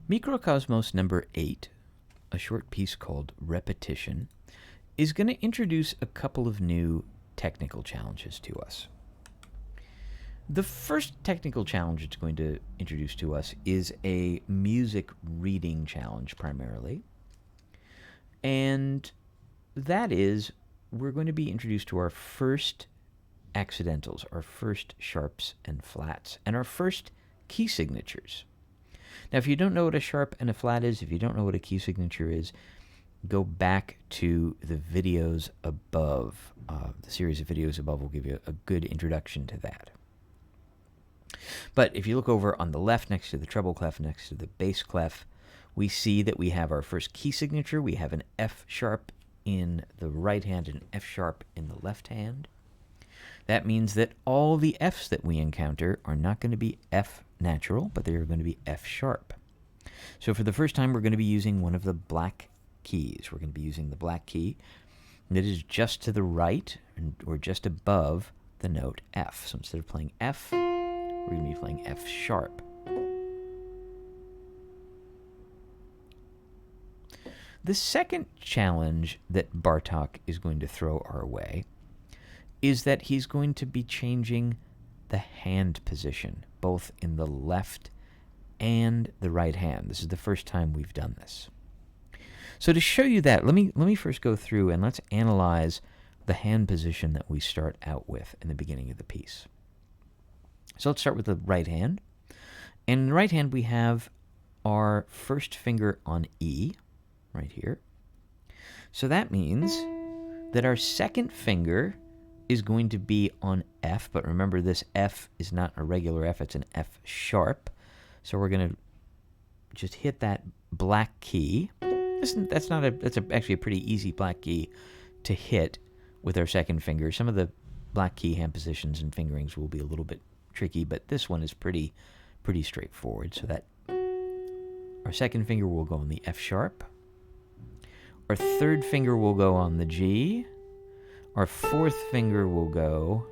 Mikrokosmos number 8, a short piece called Repetition, is going to introduce a couple of new technical challenges to us. The first technical challenge it's going to introduce to us is a music reading challenge primarily. And that is, we're going to be introduced to our first accidentals, our first sharps and flats, and our first key signatures. Now, if you don't know what a sharp and a flat is, if you don't know what a key signature is, go back to the videos above. The series of videos above will give you a good introduction to that. But if you look over on the left next to the treble clef, next to the bass clef, we see that we have our first key signature. We have an F sharp in the right hand and an F sharp in the left hand. That means that all the Fs that we encounter are not going to be F natural, but they are going to be F sharp. So for the first time, we're going to be using one of the black keys. We're going to be using the black key that is just to the right or just above the note F. So instead of playing F, we're going to be playing F sharp. The second challenge that Bartók is going to throw our way is that he's going to be changing the hand position, both in the left and the right hand. This is the first time we've done this. So to show you that, let me first go through and let's analyze the hand position that we start out with in the beginning of the piece. So let's start with the right hand. And in the right hand, we have our first finger on E, right here. So that means that our second finger is going to be on F, but remember this F is not a regular F, it's an F sharp. So we're going to just hit that black key. That's actually a pretty easy black key to hit with our second finger. Some of the black key hand positions and fingerings will be a little bit tricky, but this one is pretty straightforward. So that our second finger will go on the F sharp. Our third finger will go on the G. Our fourth finger will go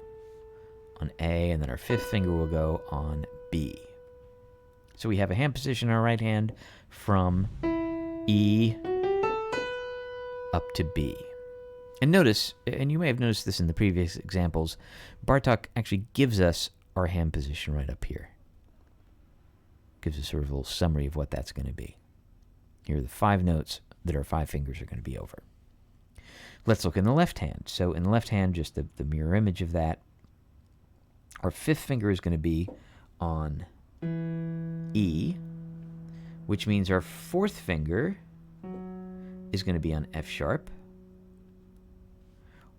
on A, and then our fifth finger will go on B. So we have a hand position in our right hand from E up to B. And notice, and you may have noticed this in the previous examples, Bartók actually gives us our hand position right up here. Gives us sort of a little summary of what that's going to be. Here are the 5 notes that our 5 fingers are going to be over. Let's look in the left hand. So in the left hand, just the mirror image of that, our 5th finger is going to be on E, which means our 4th finger is going to be on F sharp.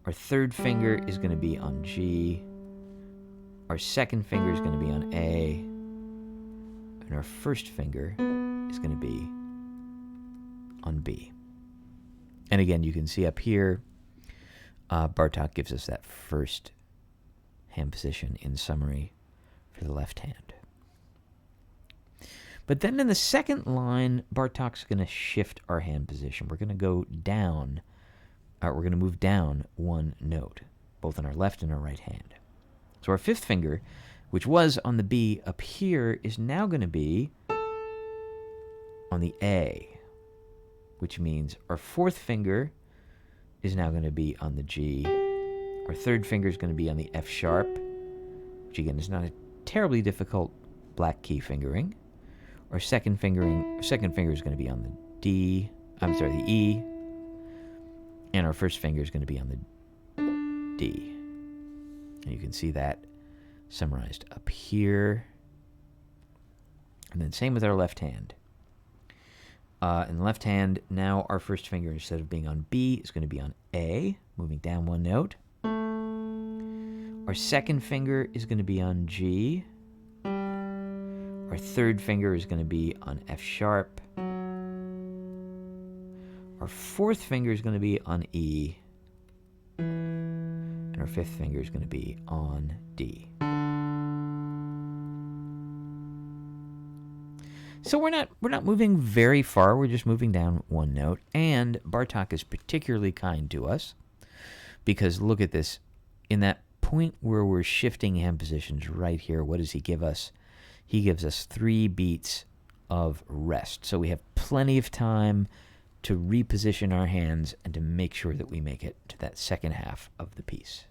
Our 3rd finger is going to be on G. Our 2nd finger is going to be on A. And our 1st finger is going to be on B. And again, you can see up here, Bartók gives us that first hand position in summary for the left hand. But then in the second line, Bartók's going to shift our hand position. We're going to go down, we're going to move down 1 note, both on our left and our right hand. So our 5th finger, which was on the B up here, is now going to be on the A, which means our 4th finger is now going to be on the G. Our 3rd finger is going to be on the F sharp, which again is not a terribly difficult black key fingering. Our second finger is going to be on the the E. And our 1st finger is going to be on the D. And you can see that summarized up here. And then same with our left hand. In the left hand, now our 1st finger, instead of being on B, is going to be on A, moving down 1 note. Our 2nd finger is going to be on G. Our 3rd finger is going to be on F sharp. Our 4th finger is going to be on E. And our 5th finger is going to be on D. So we're not moving very far. We're just moving down 1 note. And Bartók is particularly kind to us because look at this. In that point where we're shifting hand positions right here, what does he give us? He gives us 3 beats of rest. So we have plenty of time to reposition our hands and to make sure that we make it to that second half of the piece.